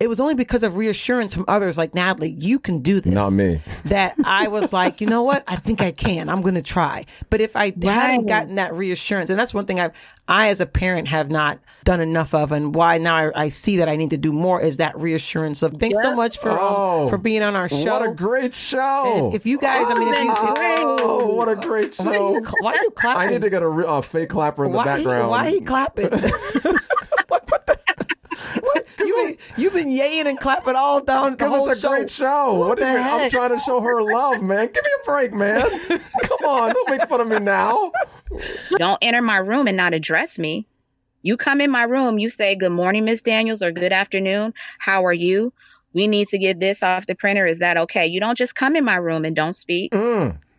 it was only because of reassurance from others like Natalie, you can do this. Not me. That I was like, you know what? I think I can. I'm going to try. But if I hadn't gotten that reassurance, and that's one thing I as a parent have not done enough of, and why now I see that I need to do more is that reassurance of thanks so much for being on our show. What a great show. If you guys, what a great show. Why are you clapping? I need to get a fake clapper in the background. Why he clapping? You've been yaying and clapping all down the whole show. Because it's a great show. What the heck? I'm trying to show her love, man. Give me a break, man. Come on, don't make fun of me now. Don't enter my room and not address me. You come in my room, you say, good morning, Miss Daniels, or good afternoon. How are you? We need to get this off the printer. Is that okay? You don't just come in my room and don't speak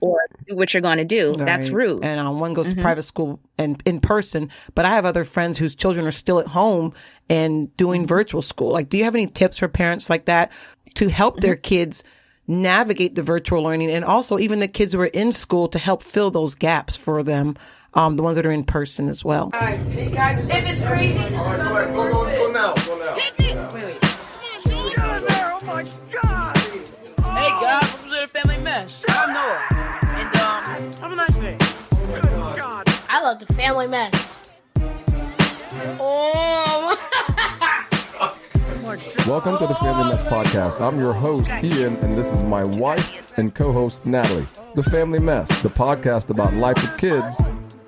or do what you're going to do. Right. That's rude. And one goes to private school and in person, but I have other friends whose children are still at home and doing virtual school. Like, do you have any tips for parents like that to help their kids navigate the virtual learning, and also even the kids who are in school to help fill those gaps for them, the ones that are in person as well? All right, hey guys, if it's crazy, all right, go now. Wait. Get out of there! Oh my God! Hey guys, welcome to the Family Mess. I'm Noah, and have a nice day. Good God! I love the Family Mess. Oh. Welcome to the Family Mess Podcast. I'm your host, Ian, and this is my wife and co-host, Natalie. The Family Mess, the podcast about life with kids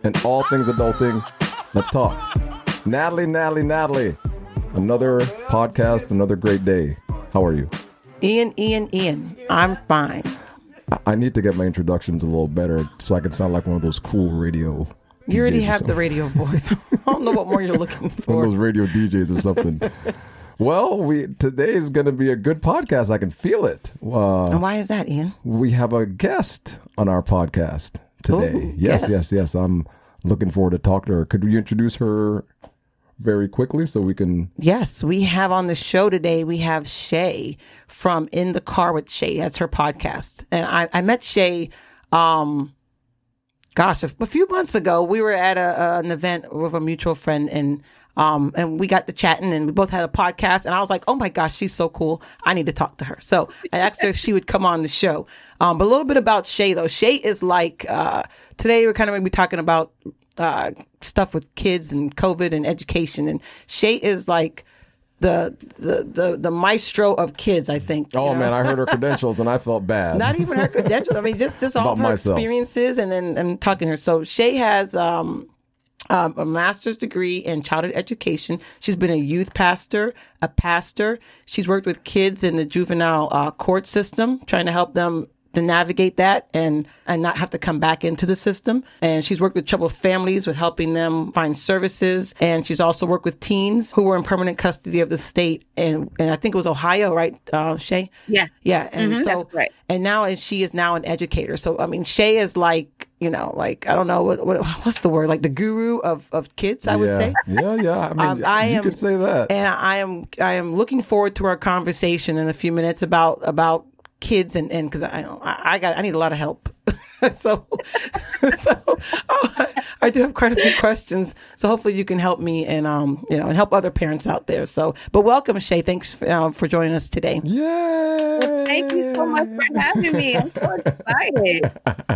and all things adulting. Let's talk. Natalie. Another podcast, another great day. How are you? Ian. I'm fine. I need to get my introductions a little better so I can sound like one of those cool radio You already DJs have the radio voice. I don't know what more you're looking for. One of those radio DJs or something. Well, today is going to be a good podcast. I can feel it. And why is that, Ian? We have a guest on our podcast today. Ooh, Yes. I'm looking forward to talk to her. Could you introduce her very quickly so we can? Yes, we have on the show today, we have Shay from In the Car with Shay. That's her podcast. And I met Shay, a few months ago. We were at an event with a mutual friend, and we got to chatting, and we both had a podcast, and I was like, oh my gosh, she's so cool. I need to talk to her. So I asked her if she would come on the show. But a little bit about Shay, though. Shay is like, today we're kind of going to be talking about stuff with kids and COVID and education. And Shay is like the maestro of kids, I think. Oh, man, I heard her credentials and I felt bad. Not even her credentials. I mean, just all of her experiences and talking to her. So Shay has a master's degree in childhood education. She's been a youth pastor, a pastor. She's worked with kids in the juvenile court system, trying to help them to navigate that and not have to come back into the system. And she's worked with troubled families with helping them find services. And she's also worked with teens who were in permanent custody of the state. And I think it was Ohio, right, Shay? Yeah. Yeah. And so, that's right. And now she is now an educator. So, I mean, Shay is like, I don't know, what's the word? Like the guru of kids, I would say. Yeah. I mean, you could say that. And I am looking forward to our conversation in a few minutes about kids and because I need a lot of help. so I do have quite a few questions. So hopefully you can help me and and help other parents out there. So, but welcome, Shay. Thanks for joining us today. Yay! Well, thank you so much for having me. I'm so excited.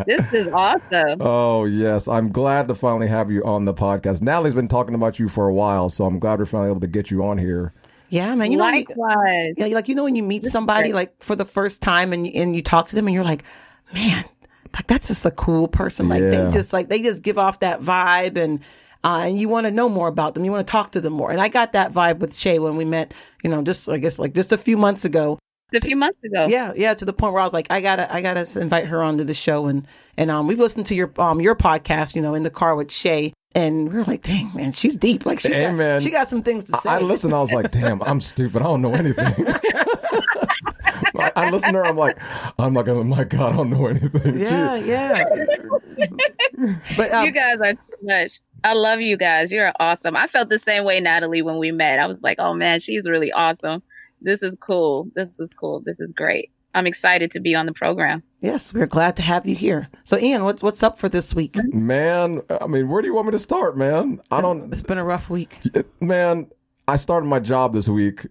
This is awesome. Oh, yes. I'm glad to finally have you on the podcast. Natalie's been talking about you for a while, so I'm glad we're finally able to get you on here. Yeah, man. Likewise. When you meet somebody like for the first time and you talk to them and you're like, man, like that's just a cool person. Like they just give off that vibe and you want to know more about them. You want to talk to them more. And I got that vibe with Shay when we met, just a few months ago. Yeah, to the point where I was like, I gotta invite her onto the show, and we've listened to your podcast, In the Car with Shay, and we were like, dang man, she's deep. Like she got some things to say. I listened, I was like, damn, I'm stupid. I don't know anything. I listened to her. I'm like, oh my God, I don't know anything. Yeah. But you guys are too much. I love you guys. You're awesome. I felt the same way, Natalie, when we met. I was like, oh man, she's really awesome. This is cool. This is great. I'm excited to be on the program. Yes, we're glad to have you here. So, Ian, what's up for this week? Man, I mean, where do you want me to start, man? It's been a rough week. Man, I started my job this week,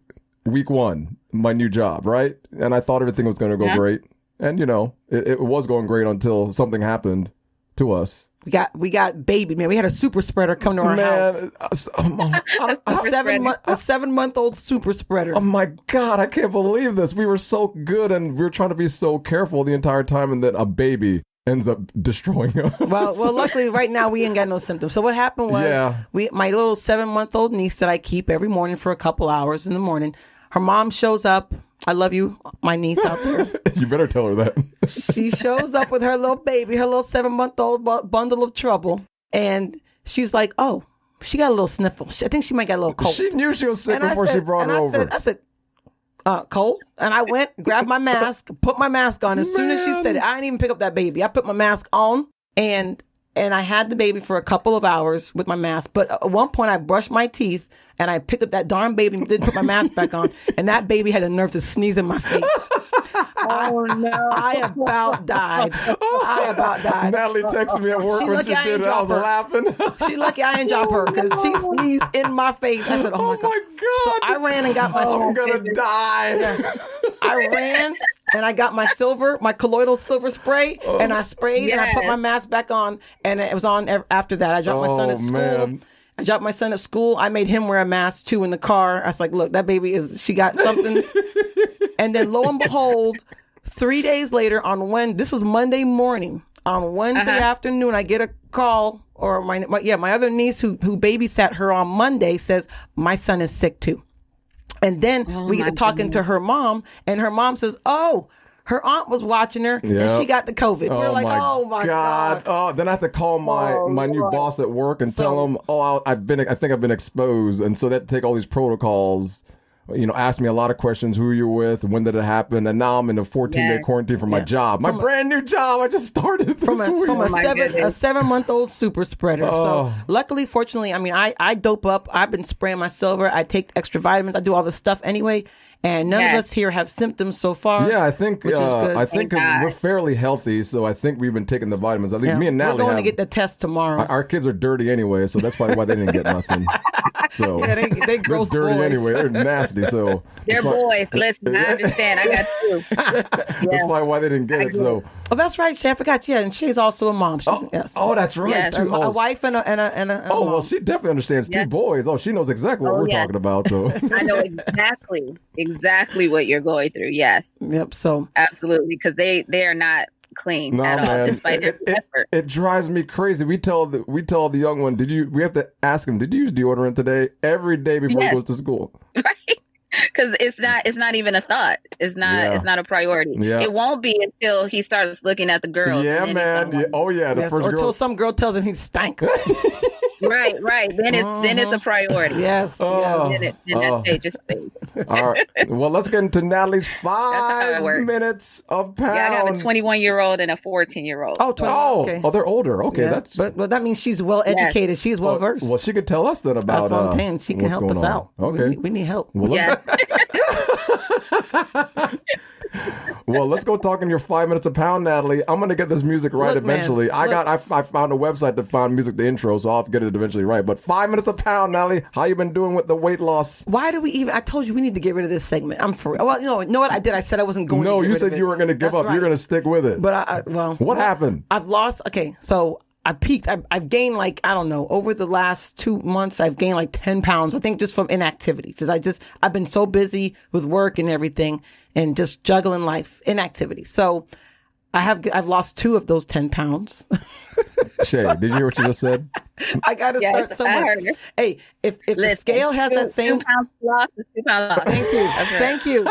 week 1, my new job, right? And I thought everything was going to go great. And, you know, it was going great until something happened to us. We got baby, man. We had a super spreader come to our house. A 7-month-old super spreader. Oh my God, I can't believe this. We were so good and we were trying to be so careful the entire time, and then a baby ends up destroying us. Well, luckily right now we ain't got no symptoms. So what happened was my little 7-month-old niece that I keep every morning for a couple hours in the morning, her mom shows up. I love you, my niece out there. You better tell her that. She shows up with her little baby, her little 7-month-old bundle of trouble. And she's like, oh, she got a little sniffle. I think she might get a little cold. She knew she was sick before she brought her over. I said, cold? And I went, grabbed my mask, put my mask on. As soon as she said it, I didn't even pick up that baby. I put my mask on and I had the baby for a couple of hours with my mask. But at one point I brushed my teeth and I picked up that darn baby and didn't put my mask back on. And that baby had the nerve to sneeze in my face. Oh, no. I about died. Natalie texted me at work when she did it. I was laughing. She lucky I didn't drop her because she sneezed in my face. I said, oh my God. So I ran and got my I'm going to die. Yes. I ran and I got my colloidal silver spray and I sprayed and I put my mask back on and it was on after that. I dropped my son at school. Man. I dropped my son at school. I made him wear a mask too in the car. I was like, look, that baby she got something. And then lo and behold, 3 days later this was Monday morning. On Wednesday afternoon, I get a call, or my other niece who babysat her on Monday says, my son is sick too. And then we get to talking to her mom, and her mom says, oh, her aunt was watching her, and she got the COVID. We're like, oh my God. Oh, then I have to call my new boss at work and tell him, I think I've been exposed. And so they take all these protocols, you know, ask me a lot of questions, who you're with, when did it happen, and now I'm in a 14-day quarantine for my job. My brand new job. I just started from a 7-month-old super spreader. So luckily, fortunately, I mean, I dope up. I've been spraying my silver. I take extra vitamins. I do all this stuff anyway. And none of us here have symptoms so far. Yeah, I think we're fairly healthy, so I think we've been taking the vitamins. At least me and Natalie we're going to get the test tomorrow. Our kids are dirty anyway, so that's probably why they didn't get nothing. So they gross dirty boys. Anyway. They're nasty. So they're boys. Listen, I understand. I got two. That's probably why they didn't get it. So. Oh, that's right, Shay. I forgot. Yeah, and she's also a mom. Yes. Oh, that's right. Yes, a wife and a Oh, mom. Well, she definitely understands 2 boys. Oh, she knows exactly what we're talking about. So I know exactly what you're going through. Yes. Yep. So absolutely, because they are not clean at all, despite their effort. It drives me crazy. We tell the young one, we have to ask him, did you use deodorant today? Every day before he goes to school. Right. Because it's not even a thought. It's not a priority. Yeah. It won't be until he starts looking at the girls. Yeah, man. The first or girl. Until some girl tells him he stank. Right. Then it's a priority. Yes. Then that stage is safe. All right. Well, let's get into Natalie's 5 minutes of pound. Yeah, I have a 21-year-old and a 14-year-old. Oh, okay. They're older. Okay, but that means she's well educated. She's well versed. Well, she could tell us then about. That's what I'm saying. She can help us out. Okay, we need help. Well, well, let's go talk in your 5 minutes a pound, Natalie. I'm gonna get this music right eventually. Man, I found a website that found music the intro, so I'll get it eventually right. But 5 minutes a pound, Natalie. How you been doing with the weight loss? Why do we even? I told you we need to get rid of this segment. I'm for real. Well, you know what I did? I said I wasn't going. No, to you said you weren't going to give up. Right. You're going to stick with it. But what happened? I've lost. Okay, so I peaked. I've gained over the last 2 months, I've gained like 10 pounds. I think just from inactivity, because I've been so busy with work and everything and just juggling life, inactivity. So I've lost 2 of those 10 pounds. Shay, did you hear what you just said? I got to start somewhere. Hey, if the scale has that same 2 pounds loss is 2 pounds loss. Thank you. Thank you.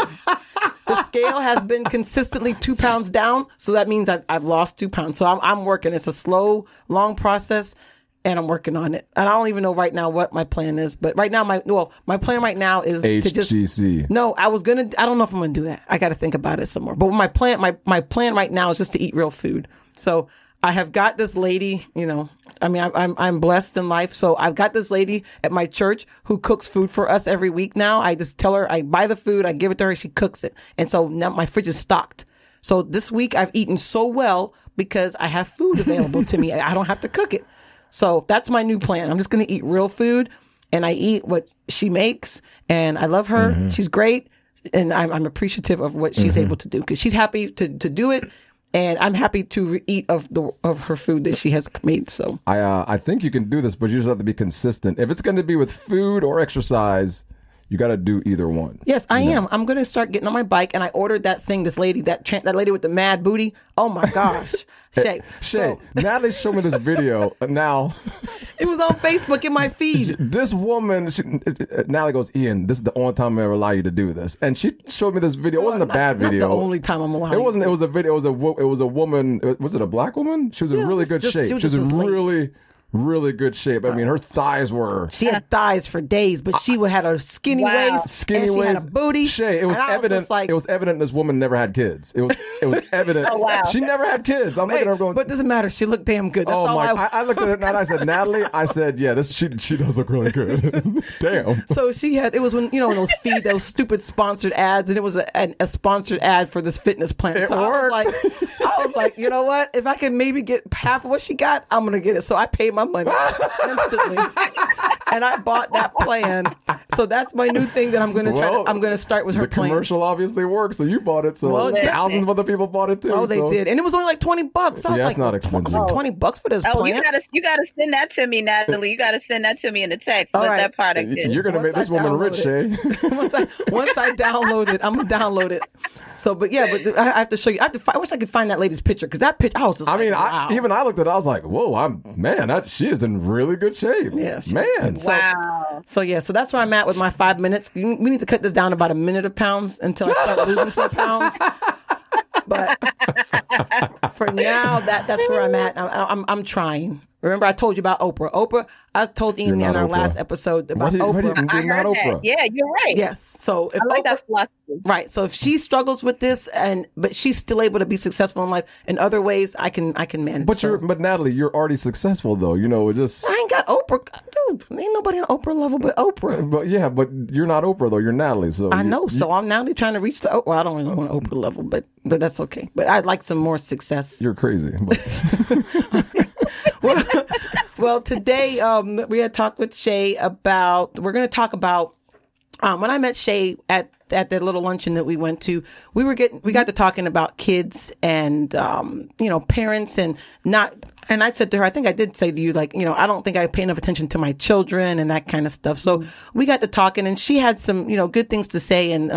The scale has been consistently 2 pounds down, so that means I've lost 2 pounds. So I'm working. It's a slow, long process, and I'm working on it. And I don't even know right now what my plan is. But right now, my plan right now is to just HGC. No, I don't know if I'm gonna do that. I got to think about it some more. But my plan right now is just to eat real food. So I have got this lady, I'm blessed in life. So I've got this lady at my church who cooks food for us every week now. I just tell her, I buy the food, I give it to her, she cooks it. And so now my fridge is stocked. So this week I've eaten so well because I have food available to me. I don't have to cook it. So that's my new plan. I'm just going to eat real food. and I eat what she makes, and I love her. She's great, and I'm appreciative of what she's able to do because she's happy to do it. And I'm happy to eat of her food that she has made. So I think you can do this, but you just have to be consistent. If it's going to be with food or exercise, you got to do either one. Yes, I am. I'm going to start getting on my bike, and I ordered that thing. This lady, that lady with the mad booty. Oh my gosh, Shay. Natalie showed me this video. Now, it was on Facebook in my feed. This woman, Natalie goes, Ian, this is the only time I ever allow you to do this, and she showed me this video. It wasn't a bad video. Not the only time I'm allowed. It wasn't. It was a video. It was a woman. Was it a black woman? She was in really good shape. She was in really good shape. I mean, her thighs were. She had thighs for days, but she had a skinny waist. And she had a booty. Shay, it was evident. It was evident this woman never had kids. It was evident. Oh, wow. She never had kids. I'm looking at her going. But it doesn't matter. She looked damn good. That's oh all my! I looked at her and I said, Natalie. I said, yeah, she does look really good. Damn. So she had. It was when those stupid sponsored ads, and it was a sponsored ad for this fitness plan. It so worked. I was like, you know what? If I can maybe get half of what she got, I'm gonna get it. So I paid my money instantly, and I bought that plan. So that's my new thing that I'm gonna try. I'm gonna start with her plan. The commercial obviously worked, so you bought it. So thousands of other people bought it too. Oh, they did, and it was only like $20. So I was yeah, like, it's not expensive. It's like $20 for this plan. You gotta send that to me, Natalie. You gotta send that to me in the text. All what right. that product is. You're gonna make this woman rich, Shay. once I download it, I'm gonna download it. So, but I have to show you. I wish I could find that lady's picture because that picture. I was just. Wow. I looked at it. I was like, whoa, she is in really good shape. Yeah, man. Wow. So that's where I'm at with my 5 minutes. We need to cut this down about a minute of pounds until I start losing some pounds. But for now, that's where I'm at. I'm trying. Remember, I told you about Oprah. Oprah, I told Ian in our last episode about Oprah. I heard that. Yeah, you're right. Yes. So if I like that philosophy. Right. So if she struggles with this, but she's still able to be successful in life in other ways, I can manage. But Natalie, you're already successful though. I ain't got Oprah, dude. Ain't nobody on Oprah level but Oprah. But you're not Oprah though. You're Natalie. So I know. So I'm now trying to reach the Oprah. Well, I don't really want Oprah level, but that's okay. But I'd like some more success. You're crazy. Well, today we had talked with Shay about. We're going to talk about when I met Shay at the little luncheon that we went to. We got to talking about kids and parents and not. And I said to her, I think I did say to you, like, I don't think I pay enough attention to my children and that kind of stuff. So we got to talking, and she had some good things to say and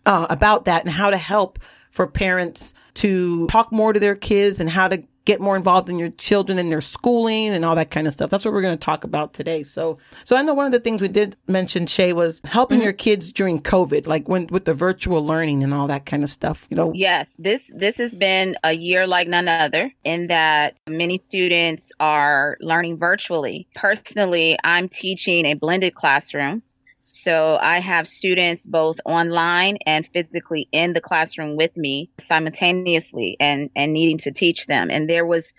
about that and how to help for parents to talk more to their kids and how to get more involved in your children and their schooling and all that kind of stuff. That's what we're going to talk about today. So I know one of the things we did mention, Shay, was helping your kids during COVID, like with the virtual learning and all that kind of stuff. Yes, this has been a year like none other in that many students are learning virtually. Personally, I'm teaching a blended classroom. So I have students both online and physically in the classroom with me simultaneously and needing to teach them. And there was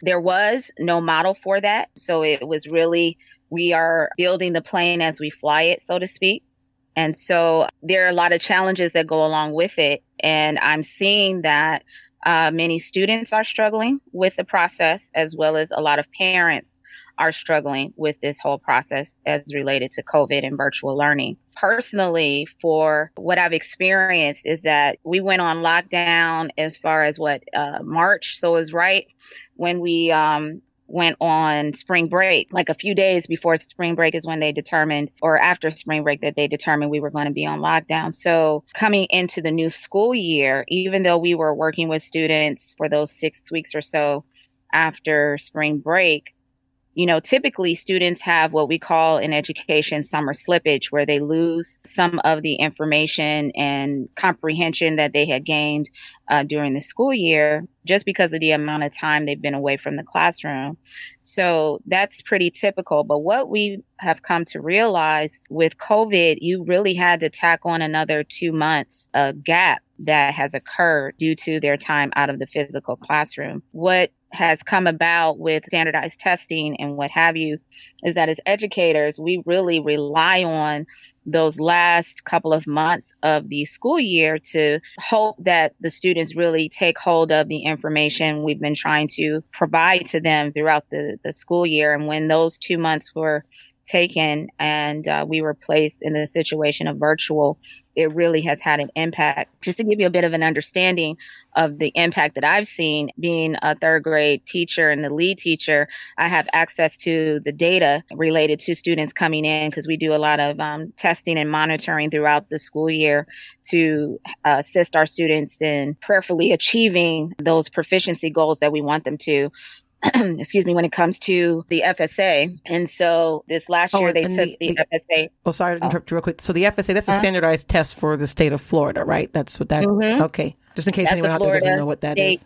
no model for that. So it was really, we are building the plane as we fly it, so to speak. And so there are a lot of challenges that go along with it. And I'm seeing that many students are struggling with the process, as well as a lot of parents are struggling with this whole process as related to COVID and virtual learning. Personally, for what I've experienced is that we went on lockdown as far as March. So it was right when we went on spring break, like a few days before spring break is when they determined, or after spring break, that they determined we were going to be on lockdown. So coming into the new school year, even though we were working with students for those 6 weeks or so after spring break, typically students have what we call in education summer slippage, where they lose some of the information and comprehension that they had gained during the school year just because of the amount of time they've been away from the classroom. So that's pretty typical. But what we have come to realize with COVID, you really had to tack on another 2 months of gap that has occurred due to their time out of the physical classroom. What has come about with standardized testing and what have you is that as educators, we really rely on those last couple of months of the school year to hope that the students really take hold of the information we've been trying to provide to them throughout the school year. And when those 2 months were taken and we were placed in the situation of virtual, it really has had an impact. Just to give you a bit of an understanding of the impact that I've seen being a third grade teacher and the lead teacher, I have access to the data related to students coming in because we do a lot of testing and monitoring throughout the school year to assist our students in prayerfully achieving those proficiency goals that we want them to. Excuse me, when it comes to the FSA. And so this last year they took the FSA. Oh, sorry to interrupt you real quick. So the FSA, that's a standardized test for the state of Florida, right? That's what that, okay. Just in case anyone out there doesn't know what that is.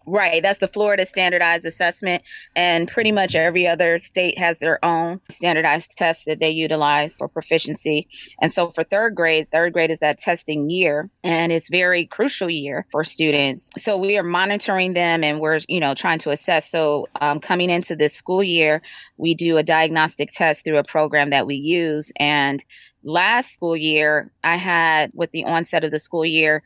Right. That's the Florida Standardized Assessment. And pretty much every other state has their own standardized test that they utilize for proficiency. And so for third grade is that testing year. And it's very crucial year for students. So we are monitoring them and we're, trying to assess. So coming into this school year, we do a diagnostic test through a program that we use. And last school year, I had, with the onset of the school year,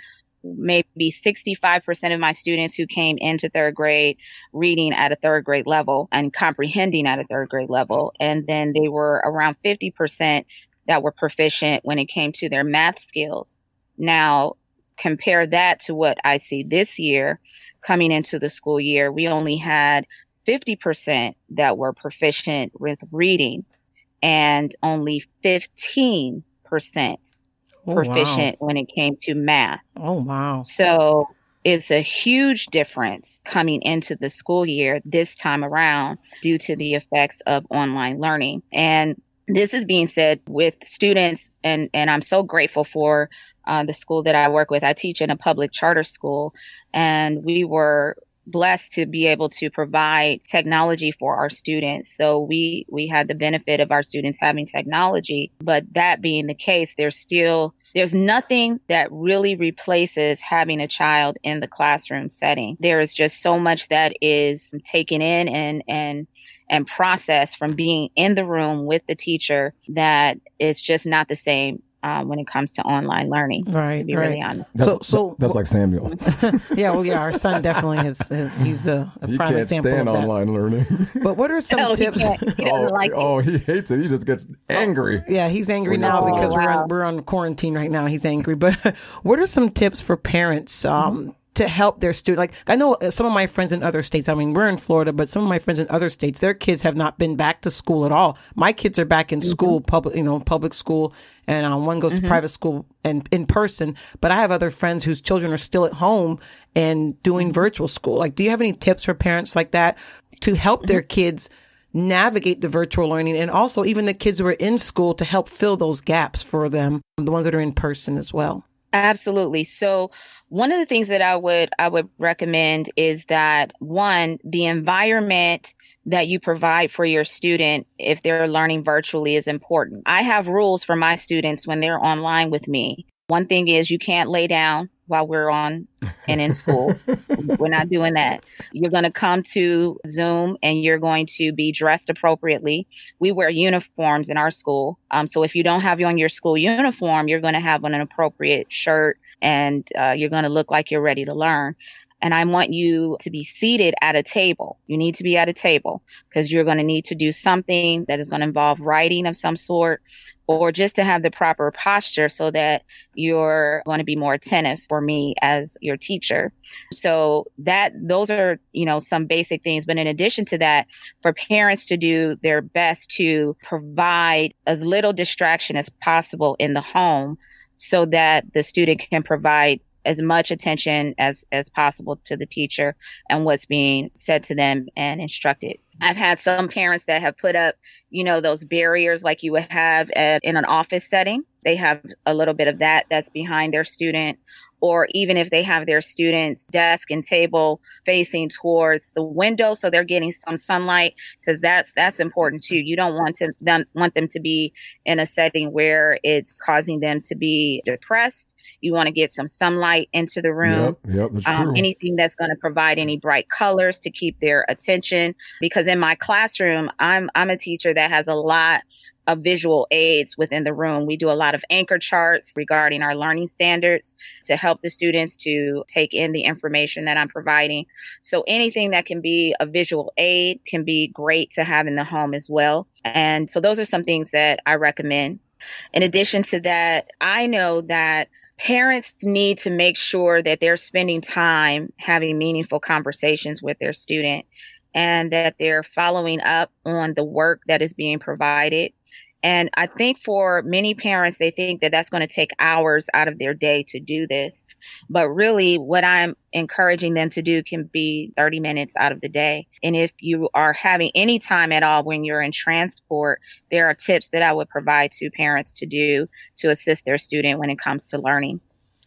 maybe 65% of my students who came into third grade reading at a third grade level and comprehending at a third grade level. And then they were around 50% that were proficient when it came to their math skills. Now, compare that to what I see this year coming into the school year. We only had 50% that were proficient with reading and only 15% proficient when it came to math. Oh, wow. So it's a huge difference coming into the school year this time around due to the effects of online learning. And this is being said with students, and I'm so grateful for the school that I work with. I teach in a public charter school, and we were blessed to be able to provide technology for our students. So we had the benefit of our students having technology, but that being the case, there's nothing that really replaces having a child in the classroom setting. There is just so much that is taken in and processed from being in the room with the teacher that is just not the same when it comes to online learning, to be really honest. That's like Samuel. Our son definitely he's a prime example of that. He can't stand online learning. But what are some tips? He hates it. He just gets angry. Yeah, he's angry now because we're on quarantine right now. He's angry. But what are some tips for parents to help their student? Like, I know some of my friends in other states, I mean, we're in Florida, but some of my friends in other states, their kids have not been back to school at all. My kids are back in school, public school, and one goes to private school and in person. But I have other friends whose children are still at home and doing virtual school. Like, do you have any tips for parents like that to help their kids navigate the virtual learning, and also even the kids who are in school to help fill those gaps for them, the ones that are in person as well? Absolutely. So one of the things that I would recommend is that, one, the environment that you provide for your student if they're learning virtually is important. I have rules for my students when they're online with me. One thing is you can't lay down while we're on and in school. We're not doing that. You're going to come to Zoom and you're going to be dressed appropriately. We wear uniforms in our school. So if you don't have on your school uniform, you're going to have on an appropriate shirt and you're going to look like you're ready to learn. And I want you to be seated at a table. You need to be at a table because you're going to need to do something that is going to involve writing of some sort, or just to have the proper posture so that you're going to be more attentive for me as your teacher. So those are, some basic things. But in addition to that, for parents to do their best to provide as little distraction as possible in the home so that the student can provide as much attention as possible to the teacher and what's being said to them and instructed. I've had some parents that have put up, those barriers like you would have in an office setting. They have a little bit of that's behind their student. Or even if they have their student's desk and table facing towards the window, so they're getting some sunlight, because that's important too. You don't want them to be in a setting where it's causing them to be depressed. You want to get some sunlight into the room. Yep, that's true. Anything that's going to provide any bright colors to keep their attention. Because in my classroom, I'm a teacher that has a lot of visual aids within the room. We do a lot of anchor charts regarding our learning standards to help the students to take in the information that I'm providing. So anything that can be a visual aid can be great to have in the home as well. And so those are some things that I recommend. In addition to that, I know that parents need to make sure that they're spending time having meaningful conversations with their student and that they're following up on the work that is being provided. And I think for many parents, they think that that's going to take hours out of their day to do this. But really, what I'm encouraging them to do can be 30 minutes out of the day. And if you are having any time at all when you're in transport, there are tips that I would provide to parents to do to assist their student when it comes to learning.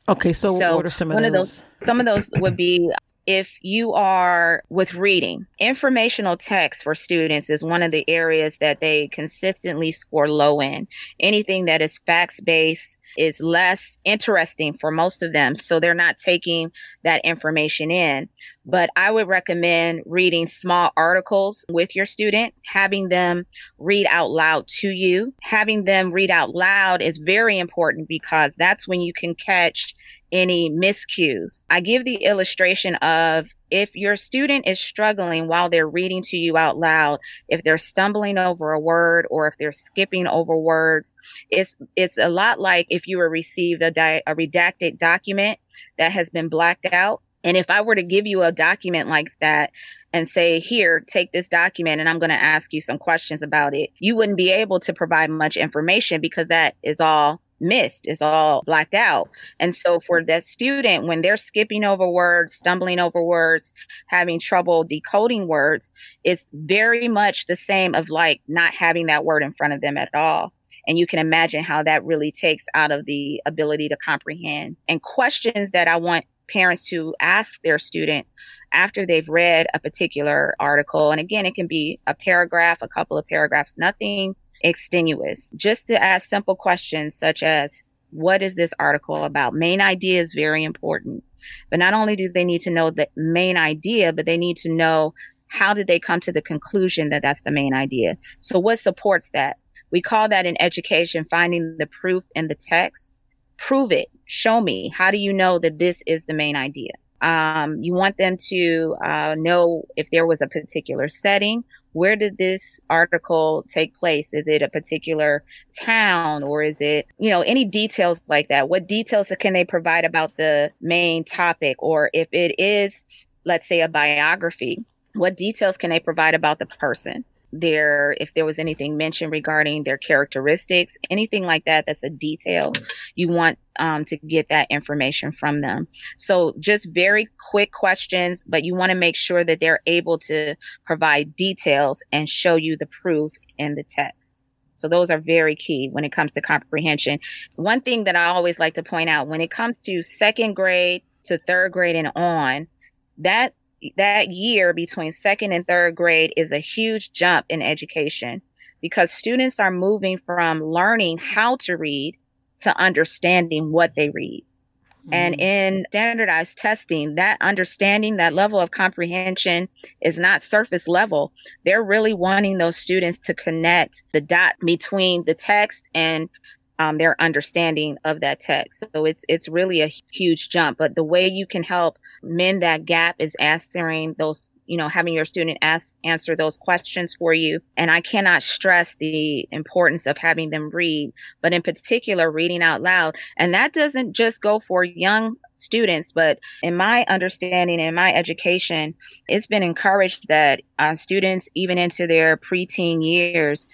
Okay, so what are some of those? Some of those would be, if you are with reading, informational text for students is one of the areas that they consistently score low in. Anything that is facts-based is less interesting for most of them, so they're not taking that information in. But I would recommend reading small articles with your student, having them read out loud to you. Having them read out loud is very important because that's when you can catch any miscues. I give the illustration of if your student is struggling while they're reading to you out loud, if they're stumbling over a word or if they're skipping over words, it's a lot like if you were received a redacted document that has been blacked out. And if I were to give you a document like that and say, here, take this document and I'm going to ask you some questions about it, you wouldn't be able to provide much information because that is all missed, is all blacked out. And so for that student, when they're skipping over words, stumbling over words, having trouble decoding words, it's very much the same of like not having that word in front of them at all. And you can imagine how that really takes out of the ability to comprehend. And questions that I want parents to ask their student after they've read a particular article. And again, it can be a paragraph, a couple of paragraphs, nothing extenuous, just to ask simple questions such as, what is this article about? Main idea is very important. But not only do they need to know the main idea, but they need to know how did they come to the conclusion that that's the main idea. So what supports that? We call that in education finding the proof in the text. Prove it. Show me. How do you know that this is the main idea? You want them to know if there was a particular setting. Where did this article take place? Is it a particular town or is it, any details like that? What details can they provide about the main topic? Or if it is, let's say, a biography, what details can they provide about the person? If there was anything mentioned regarding their characteristics, anything like that, that's a detail. You want to get that information from them. So just very quick questions, but you want to make sure that they're able to provide details and show you the proof in the text. So those are very key when it comes to comprehension. One thing that I always like to point out, when it comes to second grade to third grade and on, that year between second and third grade is a huge jump in education because students are moving from learning how to read to understanding what they read. Mm-hmm. And in standardized testing, that understanding, that level of comprehension is not surface level. They're really wanting those students to connect the dot between the text and their understanding of that text. So it's really a huge jump. But the way you can help mend that gap is answering those, having your student answer those questions for you. And I cannot stress the importance of having them read, but in particular, reading out loud. And that doesn't just go for young students, but in my understanding and my education, it's been encouraged that students, even into their preteen years,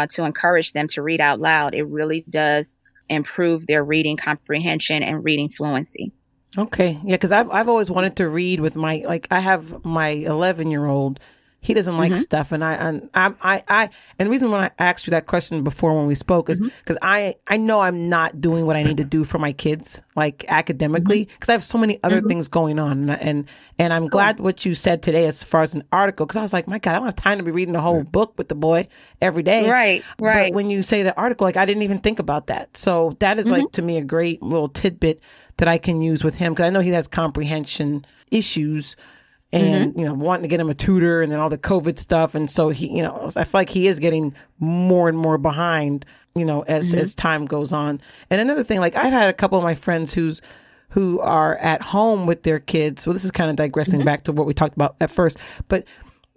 to encourage them to read out loud. It really does improve their reading comprehension and reading fluency. Okay. Yeah. Cause I've always wanted to read with I have my 11-year-old. He doesn't like stuff. And and the reason when I asked you that question before when we spoke is because I know I'm not doing what I need to do for my kids, like academically, because I have so many other things going on. And I'm glad what you said today as far as an article, because I was like, my God, I don't have time to be reading the whole book with the boy every day. Right. But when you say the article, I didn't even think about that. So that is to me, a great little tidbit that I can use with him, because I know he has comprehension issues. and wanting to get him a tutor, and then all the COVID stuff, and so he, I feel like he is getting more and more behind, as time goes on. And another thing, like I've had a couple of my friends who are at home with their kids. So this is kind of digressing back to what we talked about at first, but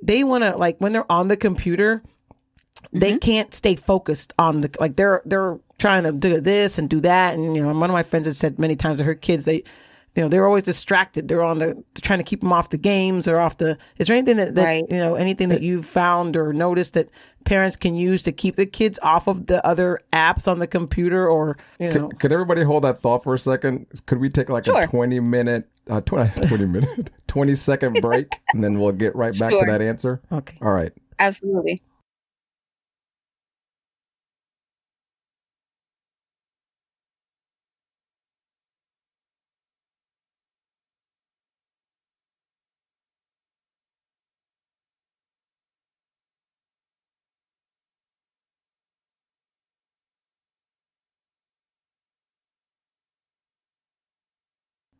they want to, like, when they're on the computer, they can't stay focused on they're trying to do this and do that. And, one of my friends has said many times to her kids, they're always distracted. They're trying to keep them off the games or off the, is there anything that Right. anything that you've found or noticed that parents can use to keep the kids off of the other apps on the computer, or, Could everybody hold that thought for a second? Could we take like Sure. a 20-second break, and then we'll get right back to Sure. that answer? Okay. All right. Absolutely.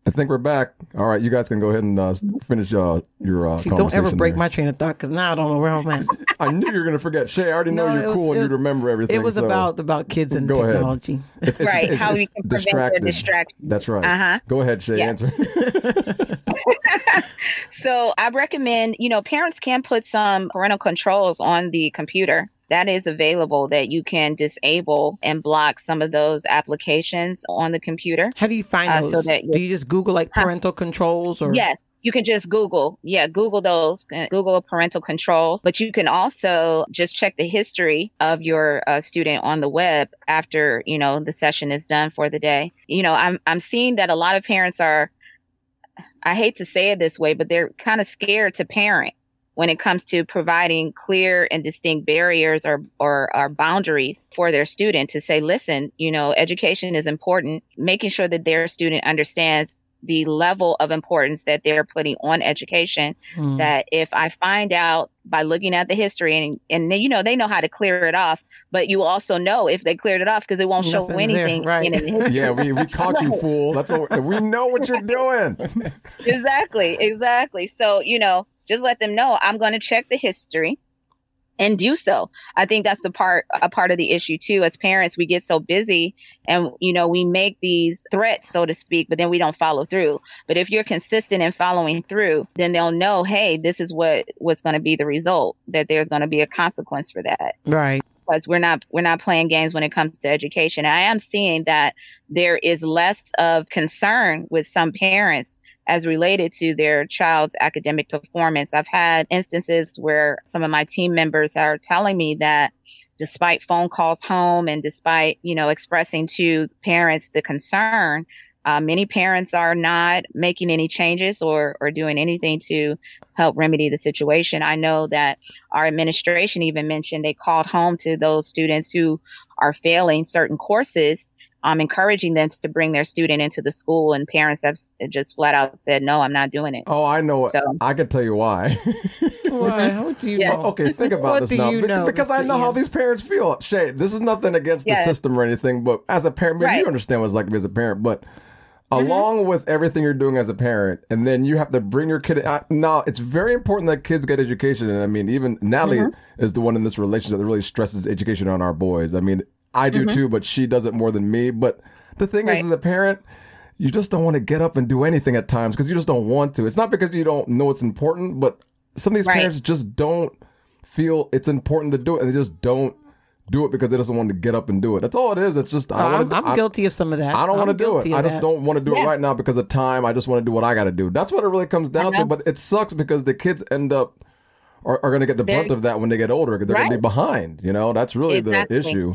I think we're back. All right, you guys can go ahead and finish your See, conversation. don't ever break there. my train of thought, because now I don't know where I'm at. I knew you were going to forget. Shay, I already know No, you're it cool was- and you remember everything. It was so about kids and go ahead. technology. Right, how you can prevent their distraction. That's right. Uh-huh. Go ahead, Shay. Yeah. Answer. So I recommend, parents can put some parental controls on the computer. That is available, that you can disable and block some of those applications on the computer. How do you find those? so that Do you just Google like parental controls, or? Yes, you can just Google. Yeah, Google those, Google parental controls. But you can also just check the history of your student on the web after, the session is done for the day. I'm seeing that a lot of parents are, I hate to say it this way, but they're kind of scared to parent when it comes to providing clear and distinct barriers or boundaries for their student to say, listen, education is important, making sure that their student understands the level of importance that they're putting on education, that if I find out by looking at the history and they know how to clear it off, but you also know if they cleared it off because it won't show Nothing's there, anything. right. in it. Yeah, we caught you, fool. That's what, we know what you're doing. Exactly. So, just let them know I'm going to check the history and do so. I think that's a part of the issue too. As parents, we get so busy and, we make these threats, so to speak, but then we don't follow through. But if you're consistent in following through, then they'll know, hey, this is what's going to be the result, that there's going to be a consequence for that. Right. Because we're not playing games when it comes to education. I am seeing that there is less of concern with some parents as related to their child's academic performance. I've had instances where some of my team members are telling me that despite phone calls home and despite, expressing to parents the concern, many parents are not making any changes or doing anything to help remedy the situation. I know that our administration even mentioned they called home to those students who are failing certain courses, encouraging them to bring their student into the school, and parents have just flat out said, no, I'm not doing it. Oh, I know. So- I can tell you why. Why? How do you Yeah. know? Okay, think about What this do now. you know, Because I Mr. know how Ian? these parents feel. Shay, this is nothing against the Yes. system or anything, but as a parent, maybe Right. you understand what it's like to be as a parent, but along with everything you're doing as a parent, and then you have to bring your kid. Now, it's very important that kids get education. And I mean, even Natalie is the one in this relationship that really stresses education on our boys. I mean, I do too, but she does it more than me. But the thing is, Right. as a parent, you just don't want to get up and do anything at times because you just don't want to. It's not because you don't know it's important, but some of these Right. parents just don't feel it's important to do it, and they just don't do it because they just want to get up and do it. That's all it is. It's just I'm guilty of some of that. I don't want to do it. guilty of I just that. don't want to do it Yeah. right now because of time. I just want to do what I got to do. That's what it really comes down to. But it sucks because the kids end up are going to get the brunt of that when they get older because they're going to be Right. behind. That's really Exactly. the issue.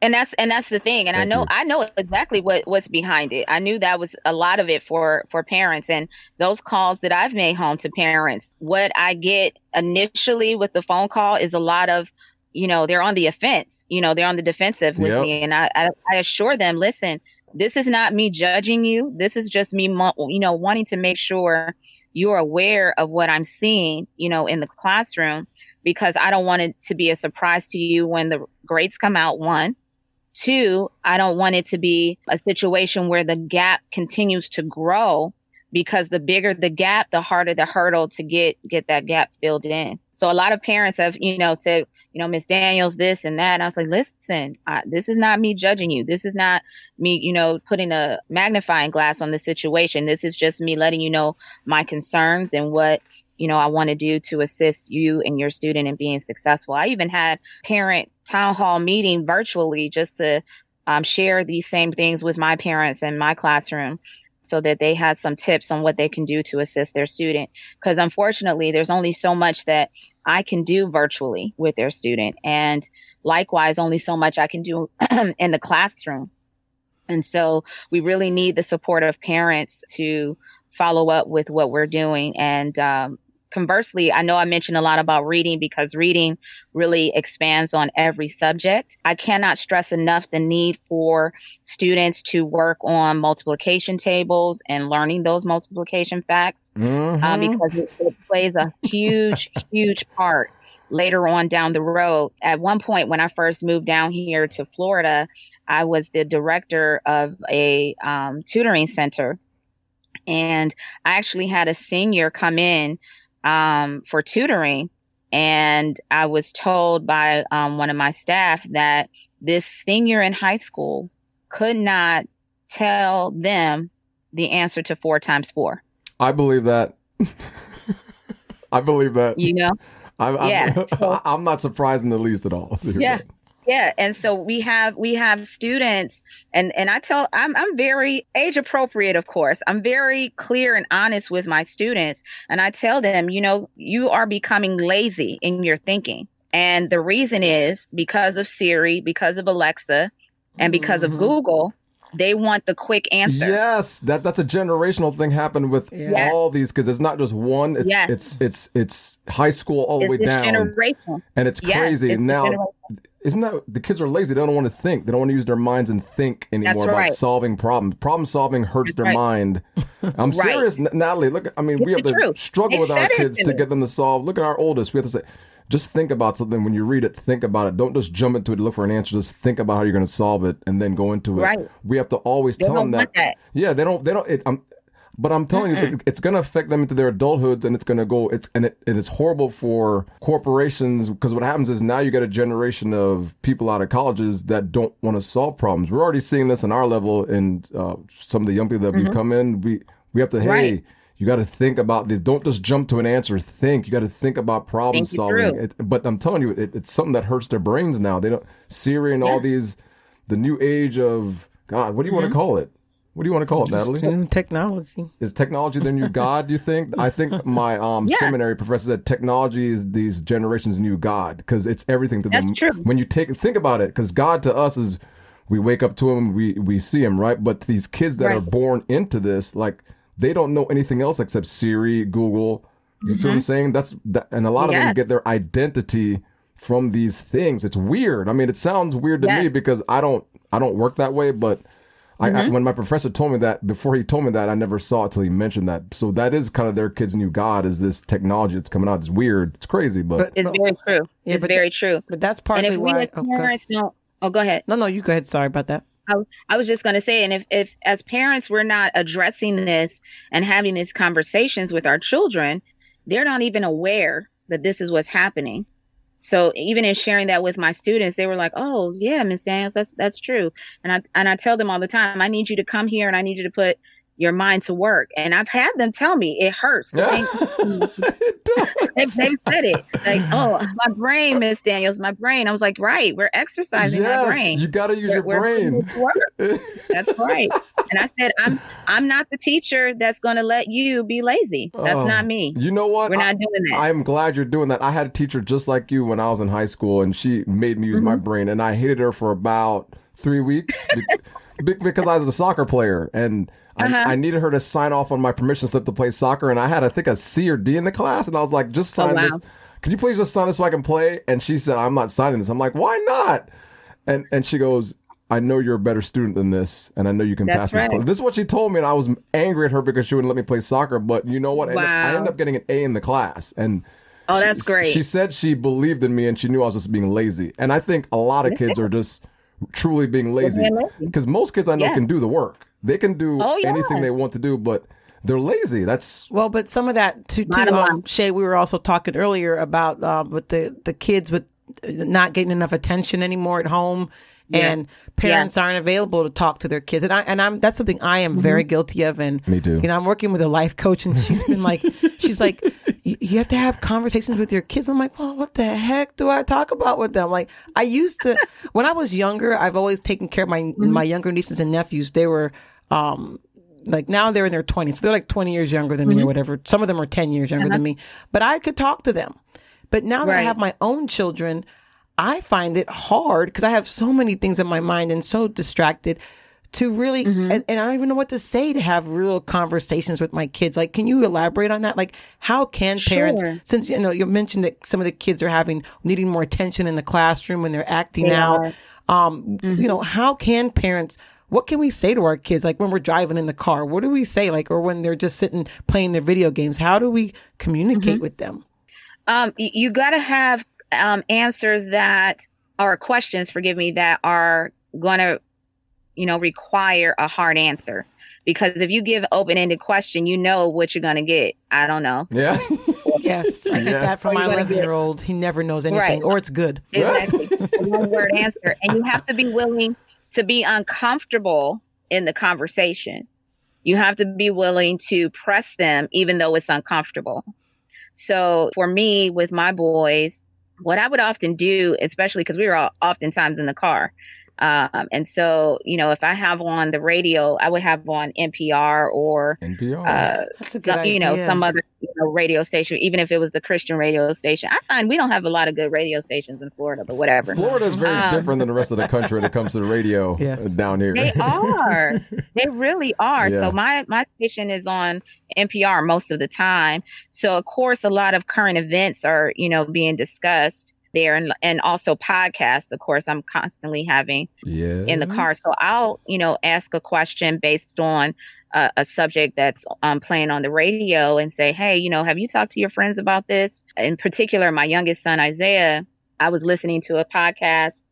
And that's the thing. And Thank I know exactly what's behind it. I knew that was a lot of it for parents, and those calls that I've made home to parents. What I get initially with the phone call is a lot of, they're on the offense, they're on the defensive with Yep. me. And I assure them, listen, this is not me judging you. This is just me, wanting to make sure you're aware of what I'm seeing, in the classroom, because I don't want it to be a surprise to you when the grades come out, 1. 2, I don't want it to be a situation where the gap continues to grow because the bigger the gap, the harder the hurdle to get that gap filled in. So a lot of parents have, said, Miss Daniels, this and that. And I was like, listen, this is not me judging you. This is not me, putting a magnifying glass on the situation. This is just me letting you know my concerns and what, I want to do to assist you and your student in being successful. I even had parent town hall meeting virtually just to share these same things with my parents in my classroom so that they had some tips on what they can do to assist their student. Because unfortunately, there's only so much that I can do virtually with their student. And likewise, only so much I can do in the classroom. And so we really need the support of parents to follow up with what we're doing. And conversely, I know I mentioned a lot about reading because reading really expands on every subject. I cannot stress enough the need for students to work on multiplication tables and learning those multiplication facts because it plays a huge, huge part later on down the road. At one point, when I first moved down here to Florida, I was the director of a tutoring center. And I actually had a senior come in for tutoring. And I was told by one of my staff that this senior in high school could not tell them the answer to 4 times 4. I believe that. I believe that. I'm not surprised in the least at all. Yeah. And so we have students and I'm very age appropriate, of course. I'm very clear and honest with my students. And I tell them, you are becoming lazy in your thinking. And the reason is because of Siri, because of Alexa, and because of Google. They want the quick answer. Yes, that's a generational thing happened with all these because it's not just one. It's high school all the way down. Generational. And it's crazy. It's now, isn't that the kids are lazy? They don't want to think. They don't want to use their minds and think anymore about solving problems. Problem solving hurts their mind. I'm serious, Natalie. Look, we have to struggle with our kids to get them to solve. Look at our oldest. We have to say, just think about something. When you read it, think about it. Don't just jump into it, look for an answer. Just think about how you're going to solve it and then go into it. Right. We have to always tell them that. Yeah, they don't. But I'm telling you, it's going to affect them into their adulthoods, and it's going to go. It's horrible for corporations because what happens is now you get a generation of people out of colleges that don't want to solve problems. We're already seeing this in our level, and some of the young people that we've come in. We have to you got to think about this. Don't just jump to an answer. Think. You got to think about problem solving. But I'm telling you, it's something that hurts their brains now. They don't Siri and all these, the new age of God. What do you want to call it? What do you want to call it, Natalie? Technology. Is technology the new God, do you think? I think my seminary professor said technology is these generations' new God because it's everything to them. That's true. When you think about it, because God to us is, we wake up to him, we see him, right? But these kids that are born into this, like, they don't know anything else except Siri, Google. You see what I'm saying? And a lot of them get their identity from these things. It's weird. It sounds weird to me because I don't work that way, but when my professor told me that, before he told me that, I never saw it till he mentioned that. So that is kind of their kids' new God, is this technology that's coming out. It's weird. It's crazy, but it's very true. It's very true. But that's partly why. And if we as parents don't, go ahead. No, you go ahead. Sorry about that. I was just going to say, and if as parents we're not addressing this and having these conversations with our children, they're not even aware that this is what's happening. So even in sharing that with my students, they were like, "Oh yeah, Miss Daniels, that's true." And I tell them all the time, I need you to come here and I need you to put your mind to work. And I've had them tell me it hurts. They've said it like, "Oh, my brain, Miss Daniels, my brain." I was like, "Right, we're exercising our brain. You got to use your brain." That's right. And I said, I'm not the teacher that's going to let you be lazy. That's not me. You know what? We're not doing that. I'm glad you're doing that. I had a teacher just like you when I was in high school, and she made me use my brain, and I hated her for about 3 weeks because I was a soccer player, and I needed her to sign off on my permission slip to play soccer, and I had, I think, a C or D in the class, and I was like, just sign this. Could you please just sign this so I can play? And she said, I'm not signing this. I'm like, why not? And she goes, I know you're a better student than this, and I know you can pass this class. This is what she told me, and I was angry at her because she wouldn't let me play soccer, but you know what? I ended up getting an A in the class, and that's great. She said she believed in me, and she knew I was just being lazy. And I think a lot of kids are just truly being lazy because most kids I know can do the work. They can do anything they want to do, but they're lazy. That's Well, but some of that too, Bottom line. Shay, we were also talking earlier about with the kids with not getting enough attention anymore at home, and parents aren't available to talk to their kids. And I'm that's something I am very guilty of. And Me too. You know, I'm working with a life coach, and she's been like, you have to have conversations with your kids. I'm like, well, what the heck do I talk about with them? Like, I used to when I was younger. I've always taken care of my younger nieces and nephews. They were like now they're in their 20s. So they're like 20 years younger than me or whatever. Some of them are 10 years younger than me. But I could talk to them. But now that I have my own children, I find it hard because I have so many things in my mind and so distracted to really, and I don't even know what to say to have real conversations with my kids. Like, can you elaborate on that? Like, how can parents, since, you know, you mentioned that some of the kids are needing more attention in the classroom when they're acting out. You know, how can parents, what can we say to our kids? Like when we're driving in the car, what do we say? Like, or when they're just sitting playing their video games, how do we communicate with them? You got to have answers that are questions, forgive me, that are going to, you know, require a hard answer. Because if you give open-ended question, you know what you're going to get. I don't know. Yeah. Yes. I get that from my 11-year-old. He never knows anything, or it's good. Exactly. A one-word answer. And you have to be willing to be uncomfortable in the conversation. You have to be willing to press them, even though it's uncomfortable. So for me, with my boys, what I would often do, especially because we were oftentimes in the car. And so, you know, if I have on the radio, I would have on NPR or That's a good idea. you know, some other radio station, even if it was the Christian radio station. I find we don't have a lot of good radio stations in Florida, but whatever. Florida is very different than the rest of the country when it comes to the radio down here. They are. They really are. Yeah. So my station is on NPR most of the time. So, of course, a lot of current events are, you know, being discussed there, and also podcasts, of course, I'm constantly having in the car. So I'll, you know, ask a question based on a subject that's playing on the radio and say, hey, you know, have you talked to your friends about this? In particular, my youngest son, Isaiah, I was listening to a podcast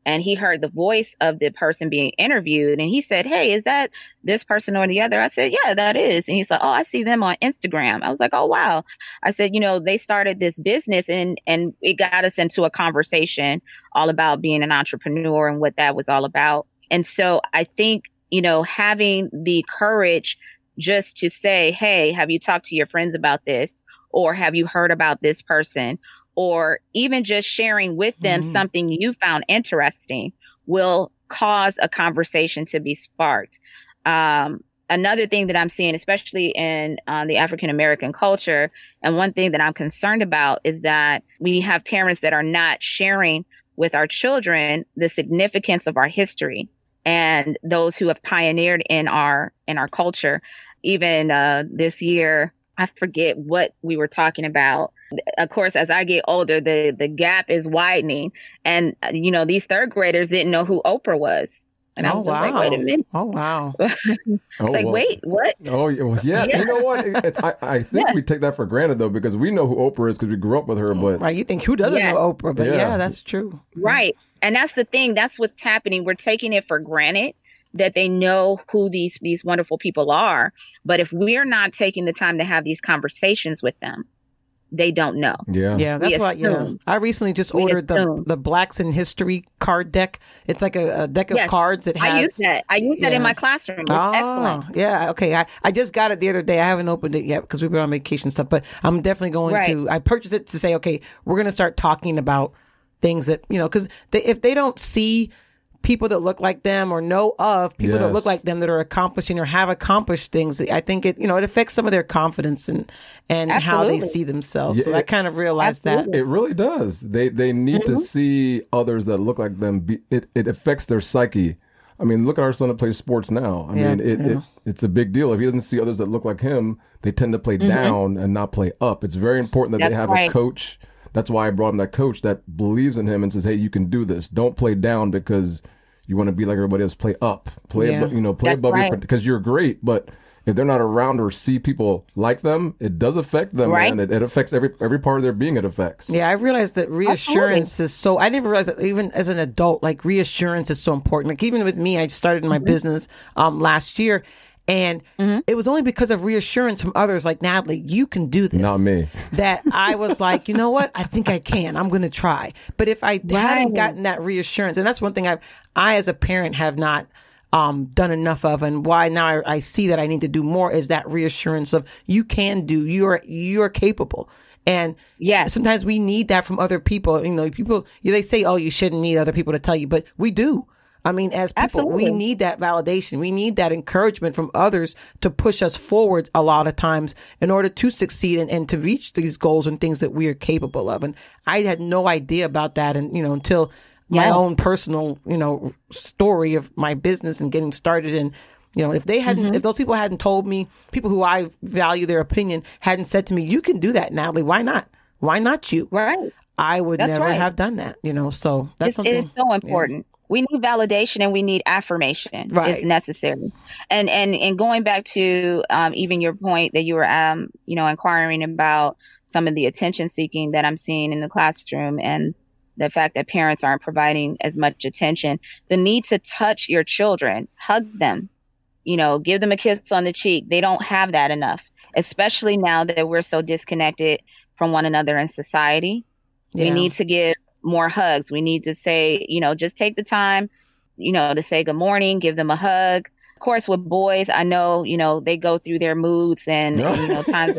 and he heard the voice of the person being interviewed. And he said, hey, is that this person or the other? I said, yeah, that is. And he's like, oh, I see them on Instagram. I was like, oh, wow. I said, you know, they started this business and it got us into a conversation all about being an entrepreneur and what that was all about. And so I think, you know, having the courage just to say, hey, have you talked to your friends about this? Or have you heard about this person? Or even just sharing with them something you found interesting will cause a conversation to be sparked. Another thing that I'm seeing, especially in the African-American culture, and one thing that I'm concerned about is that we have parents that are not sharing with our children the significance of our history and those who have pioneered in our culture. Even this year, I forget what we were talking about. Of course, as I get older, the gap is widening. And, you know, these third graders didn't know who Oprah was. And I was just like, wait a minute. Oh, wow. Wait, what? Oh, yeah. You know what? I think we take that for granted, though, because we know who Oprah is because we grew up with her. But right. You think who doesn't know Oprah? But yeah, that's true. Right. And that's the thing. That's what's happening. We're taking it for granted that they know who these wonderful people are. But if we're not taking the time to have these conversations with them, they don't know. Yeah, that's what. Yeah, I recently just ordered the Blacks in History card deck. It's like a deck of cards that has. I use that in my classroom. It's excellent. Yeah. Okay. I just got it the other day. I haven't opened it yet because we've been on vacation and stuff. But I'm definitely going to. I purchased it to say, okay, we're going to start talking about things that, you know, because if they don't see people that look like them or know of people that look like them that are accomplishing or have accomplished things, I think it affects some of their confidence and how they see themselves. Yeah, so I kind of realized that. It really does. They need to see others that look like them. It affects their psyche. I mean, look at our son that plays sports now. I mean, it's a big deal. If he doesn't see others that look like him, they tend to play down and not play up. It's very important that they have a coach. That's why I brought him that coach that believes in him and says, hey, you can do this. Don't play down because you want to be like everybody else. Play up. Play above your, because you're great. But if they're not around or see people like them, it does affect them. Right. And it affects every part of their being. It affects. Yeah, I realized that reassurance is so. I didn't realize that even as an adult, like reassurance is so important. Like even with me, I started my business last year. And it was only because of reassurance from others like, Natalie, you can do this. Not me. That I was like, you know what? I think I can. I'm going to try. But if I hadn't gotten that reassurance, and that's one thing I as a parent have not done enough of, and why now I see that I need to do more, is that reassurance of you can do, you're capable. And sometimes we need that from other people. You know, people, they say, oh, you shouldn't need other people to tell you, but we do. I mean, as people, we need that validation. We need that encouragement from others to push us forward a lot of times in order to succeed and to reach these goals and things that we are capable of. And I had no idea about that. And, until my own personal, story of my business and getting started. And, if they hadn't, if those people hadn't told me, people who I value their opinion hadn't said to me, you can do that, Natalie. Why not? Why not you? Right. I would never have done that, so that's something. It's so important. Yeah. We need validation and we need affirmation. Right. It's necessary. And going back to even your point that you were, inquiring about some of the attention seeking that I'm seeing in the classroom and the fact that parents aren't providing as much attention, the need to touch your children, hug them, give them a kiss on the cheek. They don't have that enough, especially now that we're so disconnected from one another in society. Yeah. We need to give more hugs. We need to say, just take the time, to say good morning, give them a hug. Of course, with boys, I know, they go through their moods and times.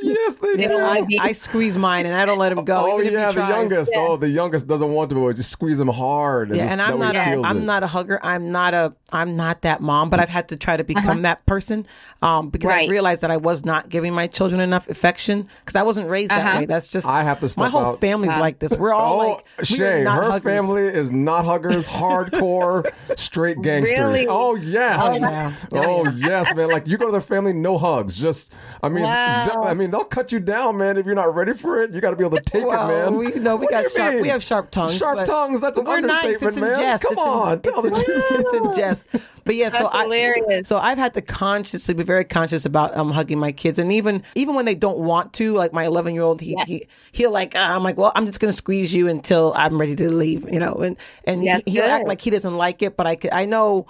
Yes, they do. I squeeze mine and I don't let him go. Oh, yeah, the youngest. Yeah. Oh, the youngest doesn't want to, just squeeze him hard. And I'm not a hugger. I'm not that mom, but I've had to try to become that person because I realized that I was not giving my children enough affection because I wasn't raised that way. That's just, I have to step my whole out. family's like this. We're all Shay, her family is not huggers, hardcore, straight gangsters. Really? Oh, yes. Oh, yes, man. Like, you go to their family, no hugs. Just, they'll cut you down, man. If you're not ready for it, you got to be able to take it, man. We have sharp tongues. Sharp tongues. That's an understatement, man. Come on, tell the truth. It's in jest. But yeah, hilarious. So I've had to consciously be very conscious about hugging my kids, and even when they don't want to, like my 11-year-old, he'll like I'm like, well, I'm just gonna squeeze you until I'm ready to leave, and he'll act like he doesn't like it, but I know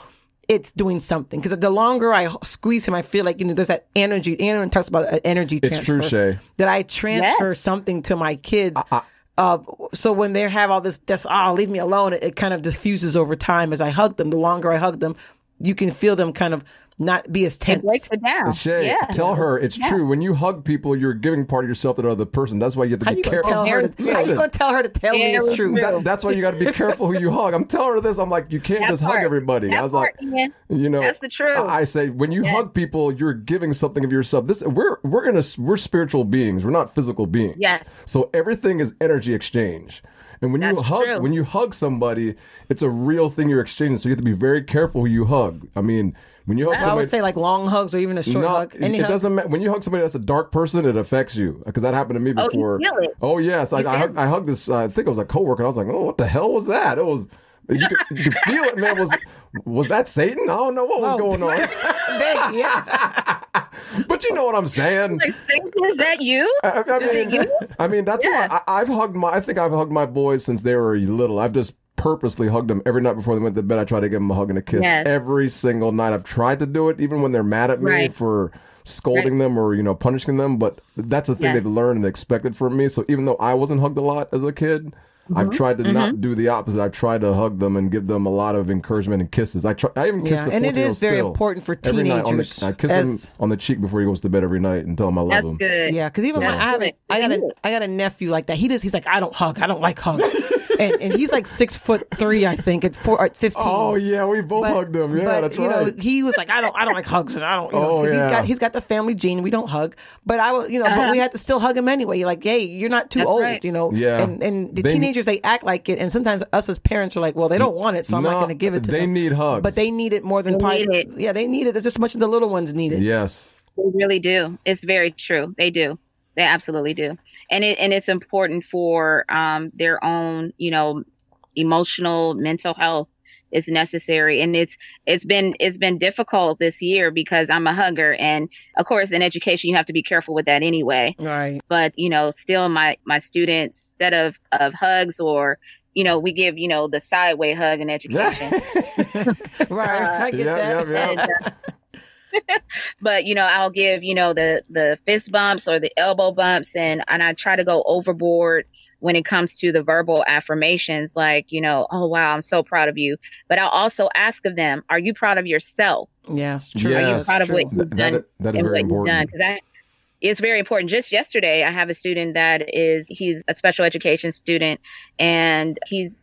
it's doing something because the longer I squeeze him, I feel like there's that energy. Aaron talks about an energy transfer. It's true, Shay. That I transfer something to my kids. So when they have all this, leave me alone, it kind of diffuses over time as I hug them. The longer I hug them, you can feel them kind of not be as tense. It breaks it down. Shay, tell her it's true. When you hug people, you're giving part of yourself to the other person. That's why you have to be careful. How are you going to tell her to tell me it's true? That's why you got to be careful who you hug. I'm telling her this. I'm like, you can't just hug everybody. I was like, that's the truth. I say when you hug people, you're giving something of yourself. We're spiritual beings. We're not physical beings. Yes. So everything is energy exchange. And when you hug somebody, it's a real thing you're exchanging. So you have to be very careful who you hug. I mean, when you hug somebody, I would say like long hugs or even a short hug. It doesn't matter. When you hug somebody that's a dark person, it affects you because that happened to me before. You feel it. Oh yes, I hugged this. I think it was a coworker. And I was like, oh, what the hell was that? It was. You could feel it, man. Was that Satan? I don't know what was going on. Dang, yeah. But you know what I'm saying. Like, is that you? I mean, that's why I think I've hugged my boys since they were little. I've just purposely hugged them every night before they went to bed. I try to give them a hug and a kiss every single night. I've tried to do it even when they're mad at me for scolding them or punishing them. But that's a thing they've learned and expected from me. So even though I wasn't hugged a lot as a kid, I've tried to not do the opposite. I've tried to hug them and give them a lot of encouragement and kisses. I even kiss the 14-year-old and it is very important for teenagers. I kiss him on the cheek before he goes to bed every night and tell him I love him. Good. Yeah, because even I got a nephew like that. He's like, I don't hug. I don't like hugs. and he's like 6'3", I think, at 15. Oh yeah, we both hugged him. Yeah, that's right. He was like, I don't like hugs, and I don't. He's got the family gene. We don't hug, but I was, but we had to still hug him anyway. You're like, hey, you're not too old, Yeah. And the teenagers, they act like it. And sometimes us as parents are like, well, they don't want it, so I'm not going to give it to them. They need hugs. But they need it more than probably. Yeah, they need it just as much as the little ones need it. Yes. They really do. It's very true. They do. They absolutely do. And it's important for their own, emotional, mental health is necessary. And it's been difficult this year because I'm a hugger, and of course in education you have to be careful with that anyway. Right. But still my students, instead of hugs or we give the sideway hug in education. Right. I get that. Yeah. But, I'll give, the fist bumps or the elbow bumps, and I try to go overboard when it comes to the verbal affirmations, like, oh, wow, I'm so proud of you. But I'll also ask of them, are you proud of yourself? Yes, true. Are you Yes, proud of what you've done that is and very what you've done? important. Because it's very important. Just yesterday, I have a student he's a special education student, and he's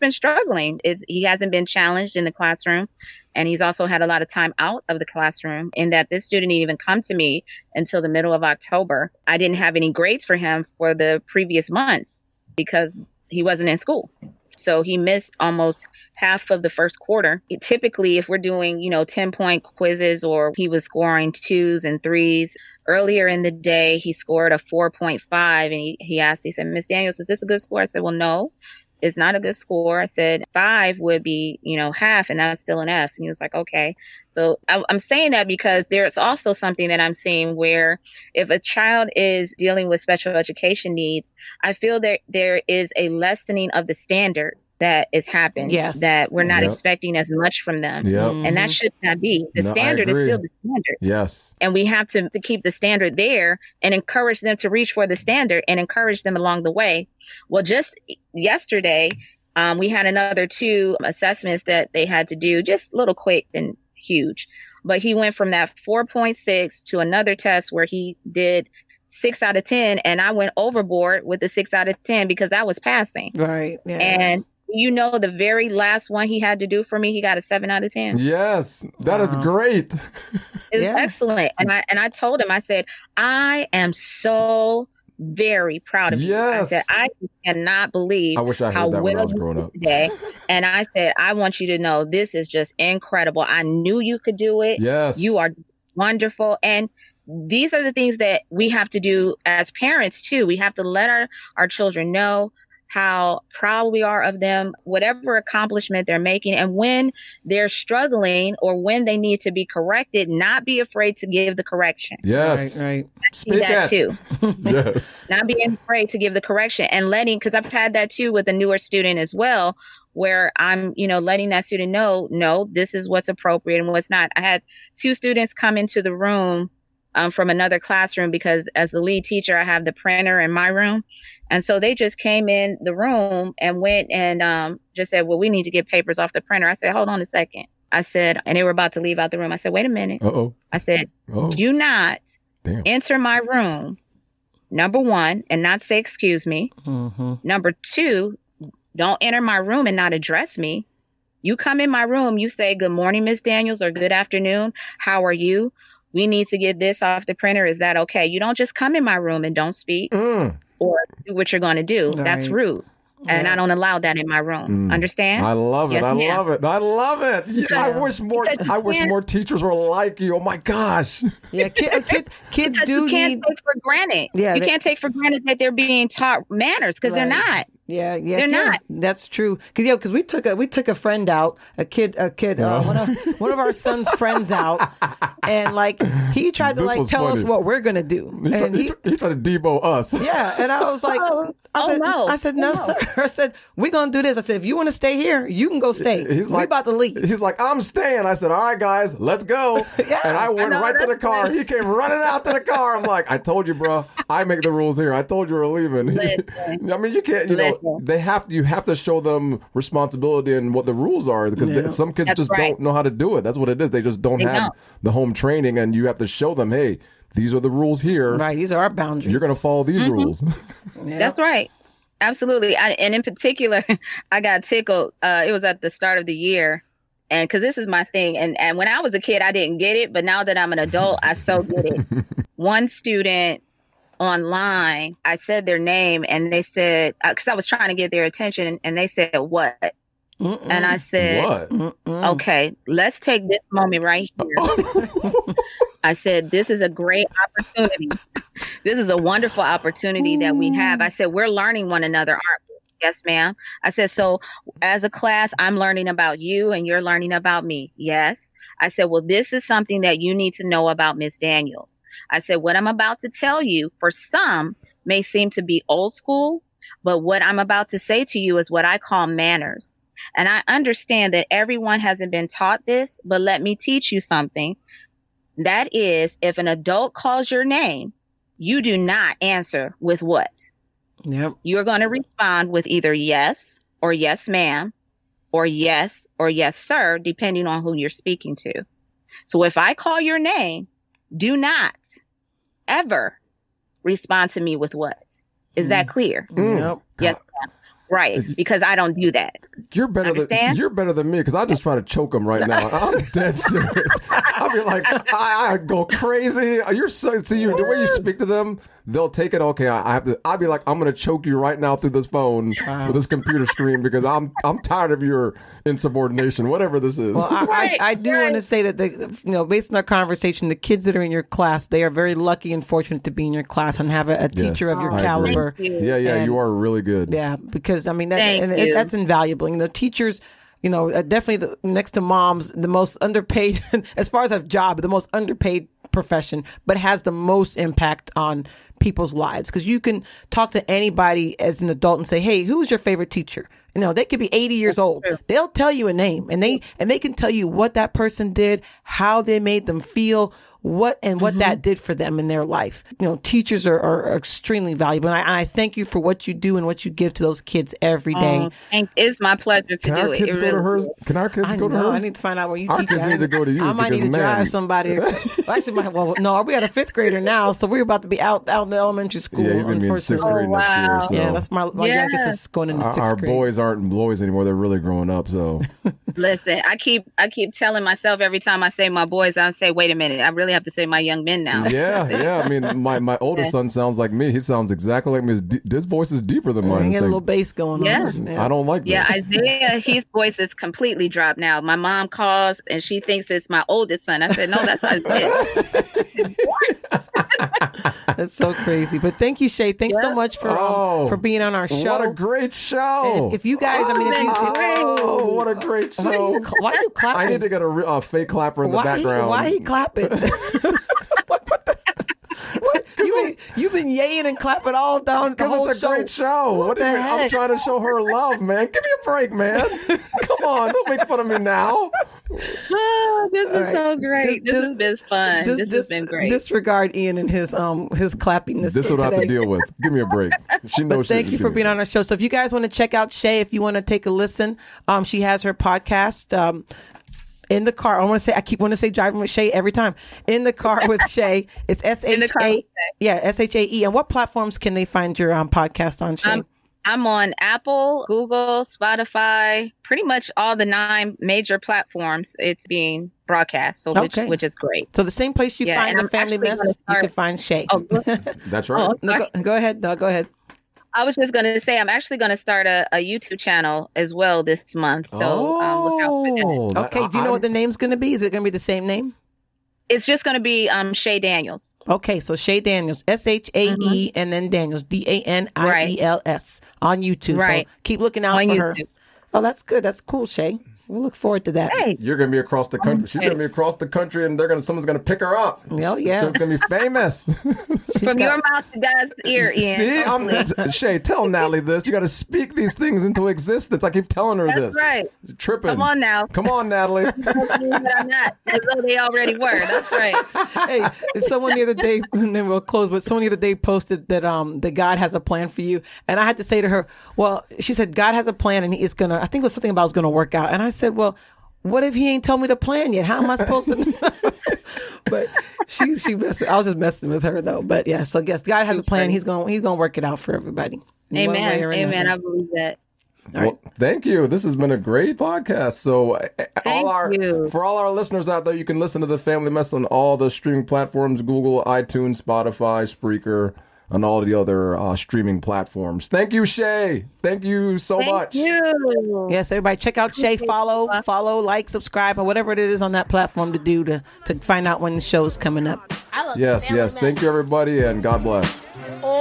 been struggling. He hasn't been challenged in the classroom, and he's also had a lot of time out of the classroom, in that this student didn't even come to me until the middle of October. I didn't have any grades for him for the previous months because he wasn't in school. So he missed almost half of the first quarter. Typically, if we're doing, 10-point quizzes, or he was scoring 2s and 3s, earlier in the day, he scored a 4.5, and he asked, he said, Miss Daniels, is this a good score? I said, well, no, it's not a good score. I said 5 would be, half, and that's still an F. And he was like, okay. So I'm saying that because there's also something that I'm seeing where if a child is dealing with special education needs, I feel that there is a lessening of the standard that is happened. Yes. That we're not Yep. expecting as much from them. Yep. And that should not be. The No, I standard is agree. still the standard. Yes. And we have to keep the standard there and encourage them to reach for the standard and encourage them along the way. Well, just yesterday, we had another 2 assessments that they had to do, just little quick and huge. But he went from that 4.6 to another test where he did 6 out of 10. And I went overboard with the 6 out of 10 because I was passing. Right. Yeah. And the very last one he had to do for me, he got a 7 out of 10. Yes. That is Wow. great. It's Yeah. excellent. And I told him, I said, I am so very proud of you. I Yes. said, I cannot believe I wish I how heard that when I well was you growing did up. today. And I said, I want you to know this is just incredible. I knew you could do it. Yes. You are wonderful. And these are the things that we have to do as parents too. We have to let our children know how proud we are of them, whatever accomplishment they're making. And when they're struggling or when they need to be corrected, not be afraid to give the correction. Yes. Right. See that too. Yes. Not being afraid to give the correction and because I've had that too with a newer student as well, where I'm, letting that student know, no, this is what's appropriate and what's not. I had 2 students come into the room from another classroom because as the lead teacher, I have the printer in my room. And so they just came in the room and went and just said, well, we need to get papers off the printer. I said, hold on a second. I said, and they were about to leave out the room. I said, wait a minute. Uh-oh. I said, Oh. do not Damn. enter my room, number 1, and not say, excuse me. Mm-hmm. Number 2, don't enter my room and not address me. You come in my room, you say, good morning, Miss Daniels, or good afternoon. How are you? We need to get this off the printer. Is that okay? You don't just come in my room and don't speak or do what you're going to do. That's Right. rude. And I don't allow that in my room. Understand? I love it. Yes, I ma'am. love it. I love it. I wish more. Because you I wish can't- more teachers were like you. Oh my gosh. Yeah. Kids Because do you can't need. take for granted. Yeah, you they- can't take for granted that they're being taught manners because they're Right. not. Yeah, They're not. That's true. Because we took a friend out, one of our son's friends out, and like he tried to This like was tell us funny. what we're gonna do, He and tried to debo us. yeah, and I was like, no. I said, no, sir. I said, we're gonna do this. I said, if you want to stay here, you can go stay. He's We like, about to leave. He's like, I'm staying. I said, all right, guys, let's go. Yeah. And I went I know, right to the that's car. funny. He came running out to the car. I'm like, I told you, bro. I make the rules here. I told you we're leaving. Listen. I mean, you can't. You know, Listen. you have to show them responsibility and what the rules are because Yeah. some kids That's just right. don't know how to do it. That's what it is. They just don't They have don't. the home training, and you have to show them, hey, these are the rules here. Right, these are our boundaries. You're going to follow these rules. Yeah. That's right. Absolutely. And in particular, I got tickled. It was at the start of the year. And because this is my thing. And when I was a kid, I didn't get it. But now that I'm an adult, I so get it. One student online, I said their name and they said, because I was trying to get their attention, and they said, what? Mm-mm. And I said, What? Mm-mm. okay, let's take this moment right here. I said, this is a great opportunity. This is a wonderful opportunity that we have. I said, we're learning one another, aren't we? Yes, ma'am. I said, so as a class, I'm learning about you and you're learning about me. Yes. I said, well, this is something that you need to know about Miss Daniels. I said, what I'm about to tell you for some may seem to be old school, but what I'm about to say to you is what I call manners. And I understand that everyone hasn't been taught this, but let me teach you something. That is, if an adult calls your name, you do not answer with what? Yep. You're going to respond with either yes or yes, ma'am, or yes sir, depending on who you're speaking to. So if I call your name, do not ever respond to me with what? Is that clear? Yep. Yes, ma'am. Right, because I don't do that. You're better Understand? you're better than me because I just try to choke him right now. I'm dead serious. I'll be like, I go crazy. You're so see the way you speak to them, they'll take it. Okay, I have to. I'll be like, I'm gonna choke you right now through this phone with this computer screen because I'm tired of your insubordination, whatever this is. Well, I do want to say that based on our conversation, the kids that are in your class, they are very lucky and fortunate to be in your class and have a teacher of your I agree. caliber. Yeah, And- you are really good. Yeah, because I mean Thank you. that's invaluable. Teachers, definitely next to moms, the most underpaid as far as a job, the most underpaid profession, but has the most impact on people's lives because you can talk to anybody as an adult and say, "Hey, who's your favorite teacher?" They could be 80 years old. They'll tell you a name, and they can tell you what that person did, how they made them feel, what that did for them in their life. Teachers are extremely valuable, and I thank you for what you do and what you give to those kids every day. It's my pleasure to Can do our it. kids It go to really her? is. Can our kids go to her? I need to find out where you Our teach. kids need to go to you I might because, need to man. drive somebody. No, we got a 5th grader now, so we're about to be out in the elementary school. Yeah, he's gonna be in 6th grade next year. wow. So Yeah, that's my youngest is going into 6th our grade. boys aren't boys anymore. They're really growing up. So Listen, I keep telling myself every time I say my boys, I say, wait a minute, I really have to say my young men now. yeah. I mean, my oldest son sounds like me. He sounds exactly like me. His voice is deeper than We mine. get a little bass going on. I don't like Yeah, this. Isaiah, his voice is completely dropped now. My mom calls and she thinks it's my oldest son. I said, no, that's Isaiah. That's so crazy. But thank you, Shay. Thanks so much for being on our show. What a great show! And if you guys, what a great show! why are you clapping? I need to get a fake clapper in the background. Why he clapping? What? You've been yaying and clapping all down the whole Because it's a great show. What the do you mean? I'm heck? trying to show her love, man. Give me a break, man. Come on, don't make fun of me now. Oh, this is right. so great. This has been fun. This has been great. Disregard Ian and his clapping. This is what I have to deal with. Give me a break. She knows. Thank you for being on our show. So if you guys want to check out Shay, if you want to take a listen, she has her podcast. In the car, I want to say driving with Shay every time. In the car with Shay. It's SHAE. Yeah, SHAE. And what platforms can they find your podcast on, Shay? I'm on Apple, Google, Spotify, pretty much all the 9 major platforms it's being broadcast. So which is great. So the same place you find the Family Mess, you can find Shay. Oh, That's right. Go ahead. No, go ahead. I was just going to say, I'm actually going to start a YouTube channel as well this month. So look out for that. Okay. Do you know what the name's going to be? Is it going to be the same name? It's just going to be Shay Daniels. Okay. So Shay Daniels, SHAE, and then Daniels, DANIELS on YouTube. Right. So keep looking out On for YouTube. her. Oh, that's good. That's cool, Shay. We look forward to that. Hey. You're gonna be across the country. She's gonna be across the country, and someone's gonna pick her up. Oh, yeah. She's gonna be famous. From your mouth to God's ear, Ian. See, Shay, tell Natalie this. You got to speak these things into existence. I keep telling her this. That's right. You're tripping. Come on now. Come on, Natalie. But I'm not, as though they already were. That's right. Hey, someone the other day, and then we'll close, but someone the other day posted that God has a plan for you. And I had to say to her, well, she said, God has a plan and he is going to, I think it was something about it's going to work out. And I said, well, what if he ain't told me the plan yet? How am I supposed to? But she I was just messing with her though. But yeah, so I guess God has a plan. He's going to work it out for everybody. in one way or Amen. another. I believe that. Well, thank you. This has been a great podcast. So, you. for all our listeners out there, you can listen to the Family Mess on all the streaming platforms: Google, iTunes, Spotify, Spreaker, and all the other streaming platforms. Thank you, Shay. Thank you so much. Thank you. Yes, everybody check out Shay. Follow, like, subscribe, or whatever it is on that platform to do to find out when the show's coming up. I love Yes, Family yes. Thank Mess. you, everybody, and God bless. Oh.